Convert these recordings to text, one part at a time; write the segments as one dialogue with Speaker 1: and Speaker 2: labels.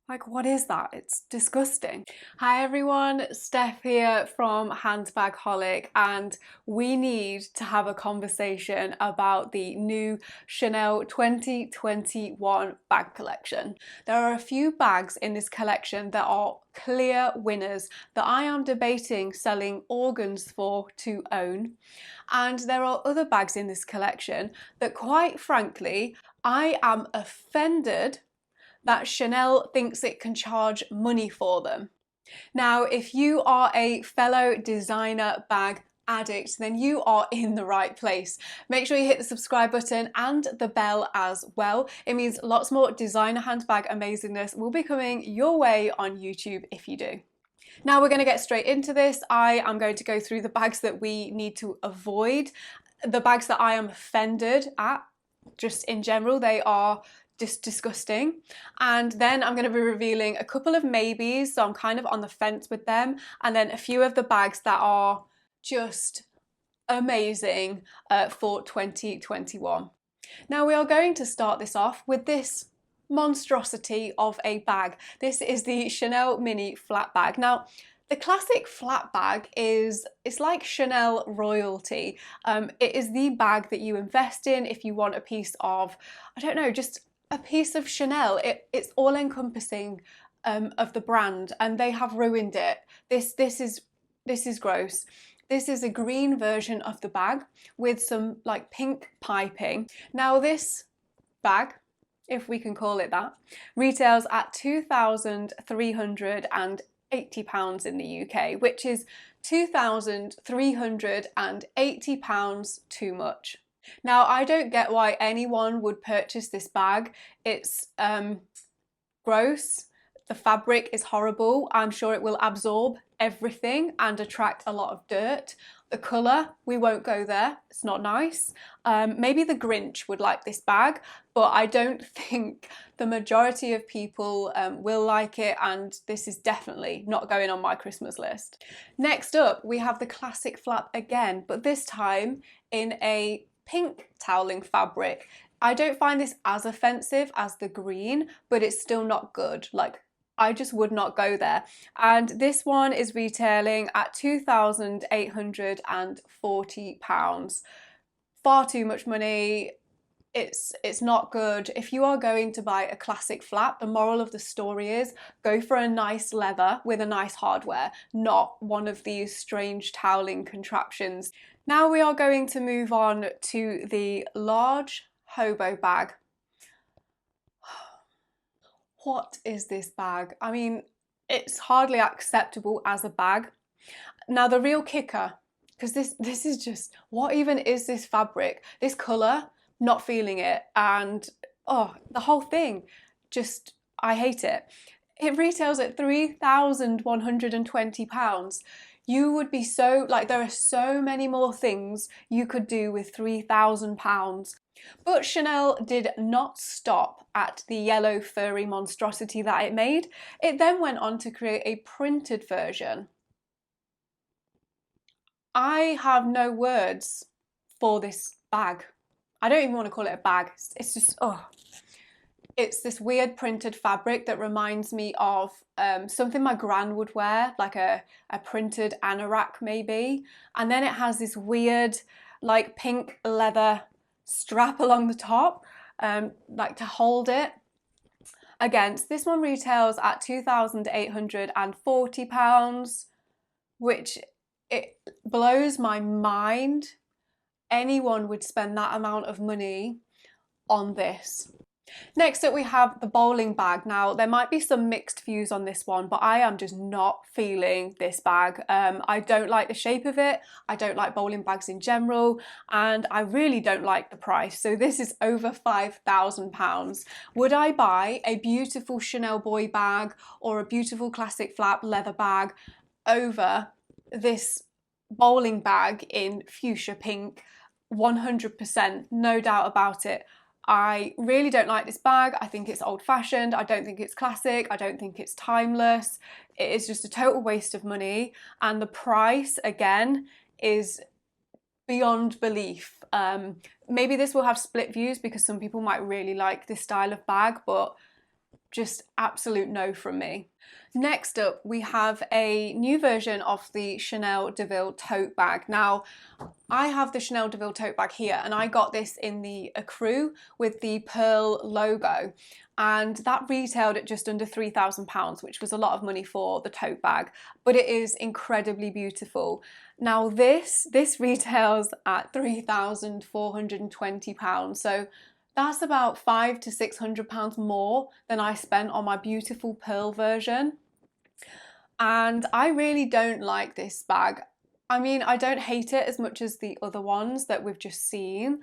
Speaker 1: Like, what is that? It's disgusting. Hi everyone, Steph here from Handbagaholic, and we need to have a conversation about the new Chanel 2021 bag collection. There are a few bags in this collection that are clear winners that I am debating selling organs for to own. And there are other bags in this collection that, quite frankly, I am offended that Chanel thinks it can charge money for them. Now, if you are a fellow designer bag addict, then you are in the right place. Make sure you hit the subscribe button and the bell as well. It means lots more designer handbag amazingness will be coming your way on YouTube if you do. Now we're going to get straight into this. I am going to go through the bags that we need to avoid, the bags that I am offended at, just in general. They are just disgusting. And then I'm going to be revealing a couple of maybes, so I'm kind of on the fence with them, and then a few of the bags that are just amazing for 2021. Now we are going to start this off with this monstrosity of a bag. This is the Chanel Mini Flat Bag. Now, the classic flat bag it's like Chanel royalty. It is the bag that you invest in if you want a piece of, I don't know, just a piece of Chanel. It's all encompassing of the brand, and they have ruined it. This is gross. This is a green version of the bag with some like pink piping. Now this bag, if we can call it that, retails at £2,380 in the UK, which is £2,380 too much. Now, I don't get why anyone would purchase this bag. It's gross. The fabric is horrible. I'm sure it will absorb everything and attract a lot of dirt. The colour, we won't go there. It's not nice. Maybe the Grinch would like this bag, but I don't think the majority of people will like it, and this is definitely not going on my Christmas list. Next up, we have the classic flap again, but this time in a pink toweling fabric. I don't find this as offensive as the green, but it's still not good. Like, I just would not go there. And this one is retailing at £2,840. Far too much money. It's not good. If you are going to buy a classic flap, the moral of the story is go for a nice leather with a nice hardware, not one of these strange toweling contraptions. Now we are going to move on to the large hobo bag. What is this bag? I mean, it's hardly acceptable as a bag. Now the real kicker, because this is just, what even is this fabric? This colour, not feeling it, and oh, the whole thing, just, I hate it. It retails at £3,120. You would be so, like, there are so many more things you could do with £3,000. But Chanel did not stop at the yellow furry monstrosity that it made. It then went on to create a printed version. I have no words for this bag. I don't even want to call it a bag. It's just, oh. It's this weird printed fabric that reminds me of something my gran would wear, like a printed anorak maybe. And then it has this weird like pink leather strap along the top, like to hold it. Again, this one retails at £2,840, which it blows my mind anyone would spend that amount of money on this. Next up, we have the bowling bag. Now, there might be some mixed views on this one, but I am just not feeling this bag. I don't like the shape of it. I don't like bowling bags in general, and I really don't like the price. So this is over £5,000. Would I buy a beautiful Chanel boy bag or a beautiful classic flap leather bag over this bowling bag in fuchsia pink? 100%, no doubt about it. I really don't like this bag. I think it's old-fashioned. I don't think it's classic. I don't think it's timeless. It is just a total waste of money. And the price, again, is beyond belief. Maybe this will have split views because some people might really like this style of bag, but just absolute no from me. Next up, we have a new version of the Chanel Deville tote bag. Now, I have the Chanel Deville tote bag here, and I got this in the Ecru with the pearl logo, and that retailed at just under £3,000, which was a lot of money for the tote bag, but it is incredibly beautiful. Now this retails at £3,420, so that's about £500 to £600 more than I spent on my beautiful pearl version. And I really don't like this bag. I mean, I don't hate it as much as the other ones that we've just seen,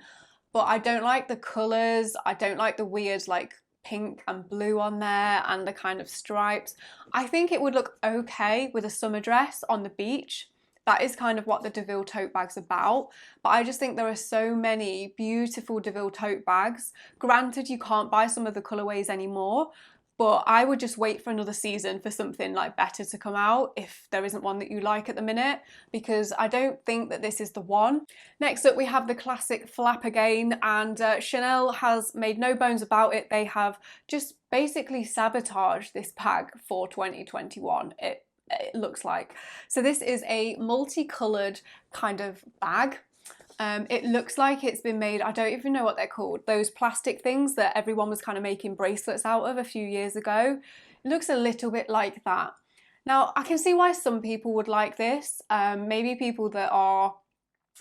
Speaker 1: but I don't like the colours. I don't like the weird like pink and blue on there and the kind of stripes. I think it would look okay with a summer dress on the beach. That is kind of what the Deville tote bag's about, but I just think there are so many beautiful Deville tote bags. Granted, you can't buy some of the colourways anymore, but I would just wait for another season for something like better to come out if there isn't one that you like at the minute, because I don't think that this is the one. Next up, we have the classic flap again, and Chanel has made no bones about it. They have just basically sabotaged this bag for 2021. It looks like. So this is a multicolored kind of bag. It looks like it's been made, I don't even know what they're called, those plastic things that everyone was kind of making bracelets out of a few years ago. It looks a little bit like that. Now, I can see why some people would like this. Maybe people that are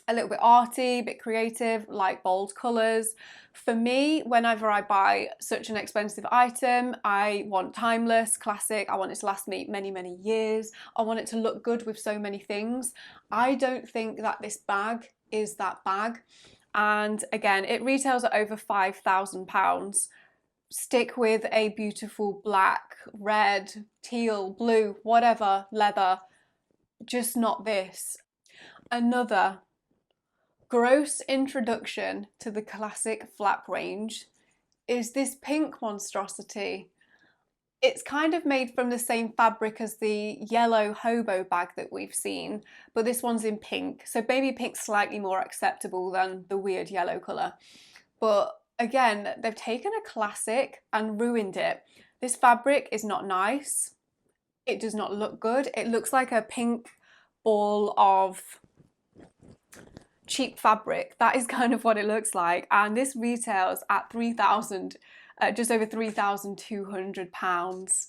Speaker 1: a little bit arty, a bit creative, like bold colours. For me, whenever I buy such an expensive item, I want timeless, classic. I want it to last me many, many years. I want it to look good with so many things. I don't think that this bag is that bag. And again, it retails at over £5,000. Stick with a beautiful black, red, teal, blue, whatever leather, just not this. Another gross introduction to the classic flap range is this pink monstrosity. It's kind of made from the same fabric as the yellow hobo bag that we've seen, but this one's in pink, so baby pink's slightly more acceptable than the weird yellow colour. But again, they've taken a classic and ruined it. This fabric is not nice. It does not look good. It looks like a pink ball of cheap fabric. That is kind of what it looks like, and this retails at just over £3,200.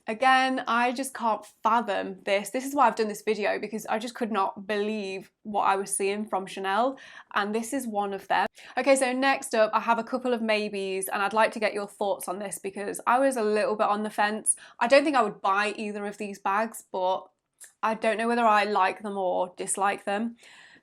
Speaker 1: Again, I just can't fathom this. This is why I've done this video, because I just could not believe what I was seeing from Chanel, and this is one of them. Okay, so next up I have a couple of maybes, and I'd like to get your thoughts on this because I was a little bit on the fence. I don't think I would buy either of these bags, but I don't know whether I like them or dislike them.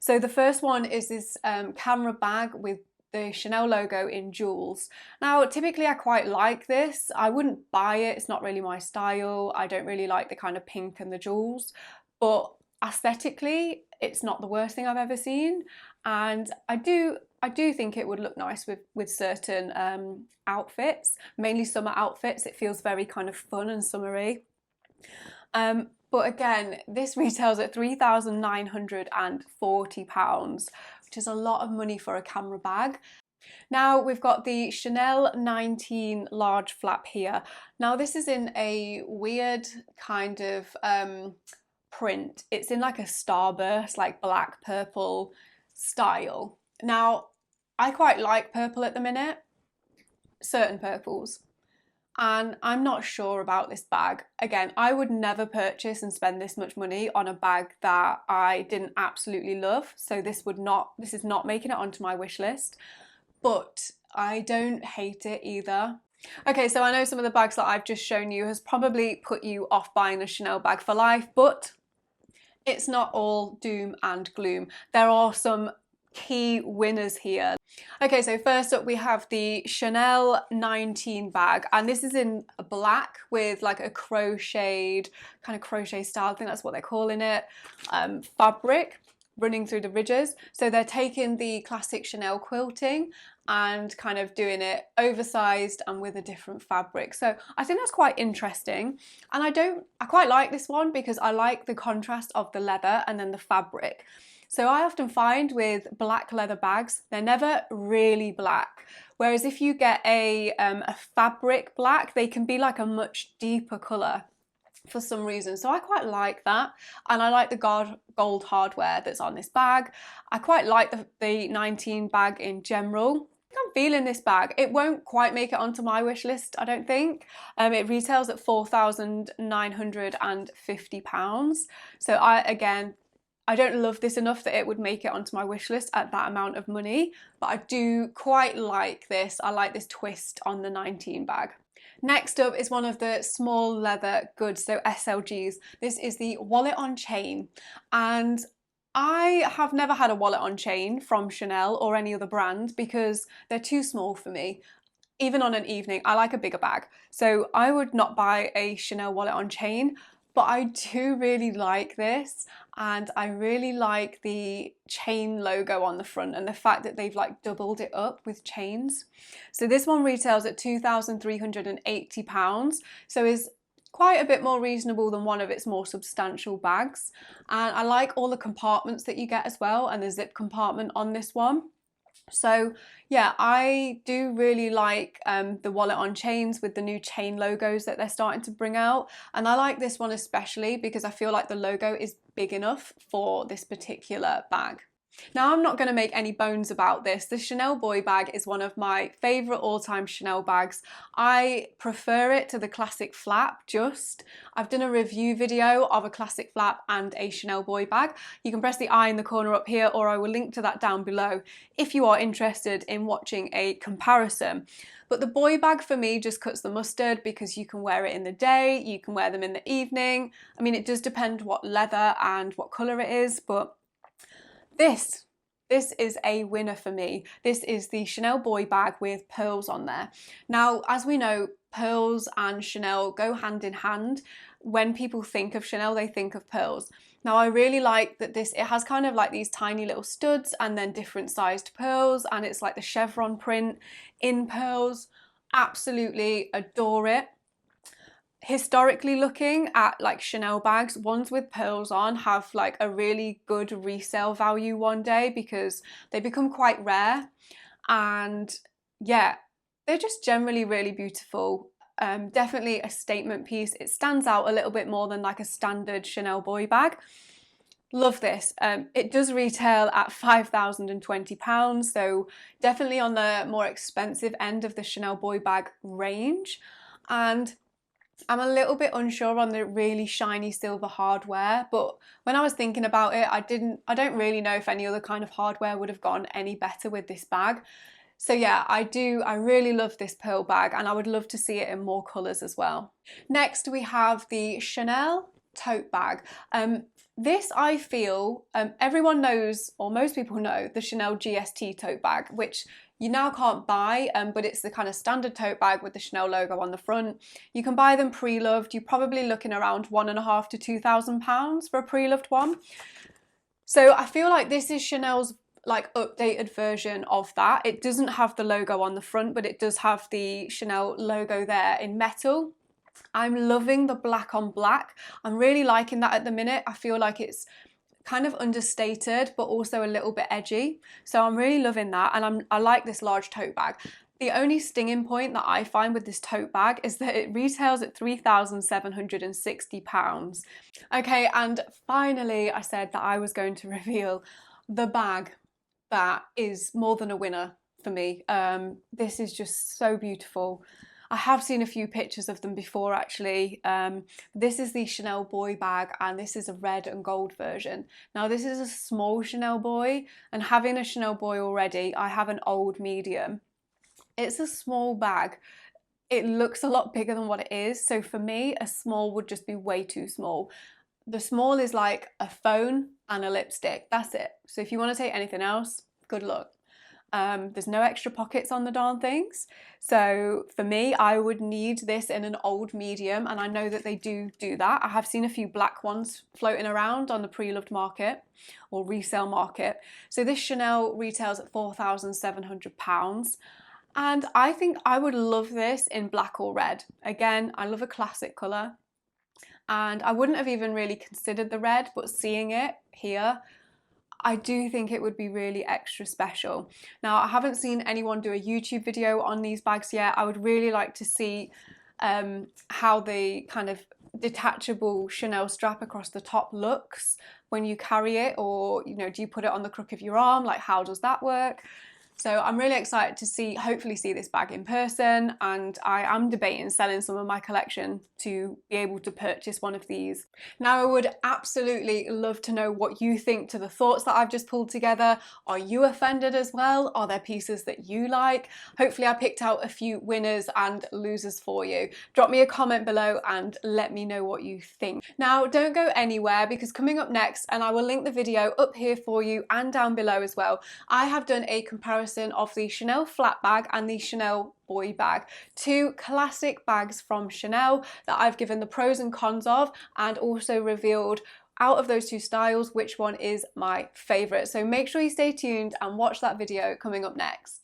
Speaker 1: So the first one is this camera bag with the Chanel logo in jewels. Now, typically I quite like this. I wouldn't buy it, it's not really my style. I don't really like the kind of pink and the jewels, but aesthetically, it's not the worst thing I've ever seen. And I do think it would look nice with certain outfits, mainly summer outfits. It feels very kind of fun and summery. But again, this retails at £3,940, which is a lot of money for a camera bag. Now we've got the Chanel 19 large flap here. Now this is in a weird kind of print. It's in like a starburst, like black purple style. Now I quite like purple at the minute, certain purples. And I'm not sure about this bag. Again, I would never purchase and spend this much money on a bag that I didn't absolutely love. So this is not making it onto my wish list, but I don't hate it either. Okay, so I know some of the bags that I've just shown you has probably put you off buying a Chanel bag for life, but it's not all doom and gloom. There are some key winners here. Okay, so first up we have the Chanel 19 bag, and this is in black with like a crocheted, kind of crochet style, I think that's what they're calling it, fabric running through the ridges. So they're taking the classic Chanel quilting and kind of doing it oversized and with a different fabric. So I think that's quite interesting. And I quite like this one because I like the contrast of the leather and then the fabric. So I often find with black leather bags, they're never really black. Whereas if you get a fabric black, they can be like a much deeper colour for some reason. So I quite like that, and I like the gold hardware that's on this bag. I quite like the 19 bag in general. I'm feeling this bag. It won't quite make it onto my wish list, I don't think. It retails at £4,950. So I don't love this enough that it would make it onto my wish list at that amount of money, but I do quite like this. I like this twist on the 19 bag. Next up is one of the small leather goods, so SLGs. This is the wallet on chain, and I have never had a wallet on chain from Chanel or any other brand because they're too small for me. Even on an evening, I like a bigger bag. So I would not buy a Chanel wallet on chain, but I do really like this, and I really like the chain logo on the front and the fact that they've like doubled it up with chains. So this one retails at £2,380, so is quite a bit more reasonable than one of its more substantial bags. And I like all the compartments that you get as well, and the zip compartment on this one. So yeah, I do really like the wallet on chains with the new chain logos that they're starting to bring out. And I like this one especially because I feel like the logo is big enough for this particular bag. Now, I'm not going to make any bones about this. The Chanel Boy bag is one of my favourite all-time Chanel bags. I prefer it to the classic flap just. I've done a review video of a classic flap and a Chanel Boy bag. You can press the I in the corner up here, or I will link to that down below if you are interested in watching a comparison. But the boy bag for me just cuts the mustard because you can wear it in the day, you can wear them in the evening. I mean, it does depend what leather and what colour it is, but this is a winner for me. This is the Chanel Boy bag with pearls on there. Now, as we know, pearls and Chanel go hand in hand. When people think of Chanel, they think of pearls. Now, I really like that it has kind of like these tiny little studs and then different sized pearls, and it's like the chevron print in pearls. Absolutely adore it. Historically looking at like Chanel bags, ones with pearls on have like a really good resale value one day because they become quite rare, and yeah, they're just generally really beautiful. Definitely a statement piece. It stands out a little bit more than like a standard Chanel Boy bag. Love this. It does retail at £5,020, so definitely on the more expensive end of the Chanel Boy bag range. And I'm a little bit unsure on the really shiny silver hardware, but when I was thinking about it, I don't really know if any other kind of hardware would have gone any better with this bag. So yeah, I really love this pearl bag, and I would love to see it in more colours as well. Next, we have the Chanel tote bag. This, I feel, everyone knows, or most people know, the Chanel GST tote bag, which you now can't buy, but it's the kind of standard tote bag with the Chanel logo on the front. You can buy them pre-loved. You're probably looking around £1,500 to £2,000 for a pre-loved one. So I feel like this is Chanel's like updated version of that. It doesn't have the logo on the front, but it does have the Chanel logo there in metal. I'm loving the black on black. I'm really liking that at the minute. I feel like it's kind of understated, but also a little bit edgy. So I'm really loving that, and I like this large tote bag. The only stinging point that I find with this tote bag is that it retails at £3,760. Okay, and finally I said that I was going to reveal the bag that is more than a winner for me. This is just so beautiful. I have seen a few pictures of them before actually. This is the Chanel Boy bag, and this is a red and gold version. Now this is a small Chanel Boy, and having a Chanel Boy already, I have an old medium. It's a small bag. It looks a lot bigger than what it is, so for me a small would just be way too small. The small is like a phone and a lipstick, that's it. So if you want to take anything else, good luck. There's no extra pockets on the darn things. So for me, I would need this in an old medium, and I know that they do that. I have seen a few black ones floating around on the pre-loved market or resale market. So this Chanel retails at £4,700. And I think I would love this in black or red. Again, I love a classic colour. And I wouldn't have even really considered the red, but seeing it here, I do think it would be really extra special. Now, I haven't seen anyone do a YouTube video on these bags yet. I would really like to see how the kind of detachable Chanel strap across the top looks when you carry it, or do you put it on the crook of your arm? Like, how does that work? So I'm really excited to hopefully see this bag in person, and I am debating selling some of my collection to be able to purchase one of these. Now, I would absolutely love to know what you think to the thoughts that I've just pulled together. Are you offended as well? Are there pieces that you like? Hopefully I picked out a few winners and losers for you. Drop me a comment below and let me know what you think. Now, don't go anywhere, because coming up next, and I will link the video up here for you and down below as well, I have done a comparison of the Chanel flat bag and the Chanel boy bag, two classic bags from Chanel that I've given the pros and cons of, and also revealed out of those two styles which one is my favorite. So make sure you stay tuned and watch that video coming up next.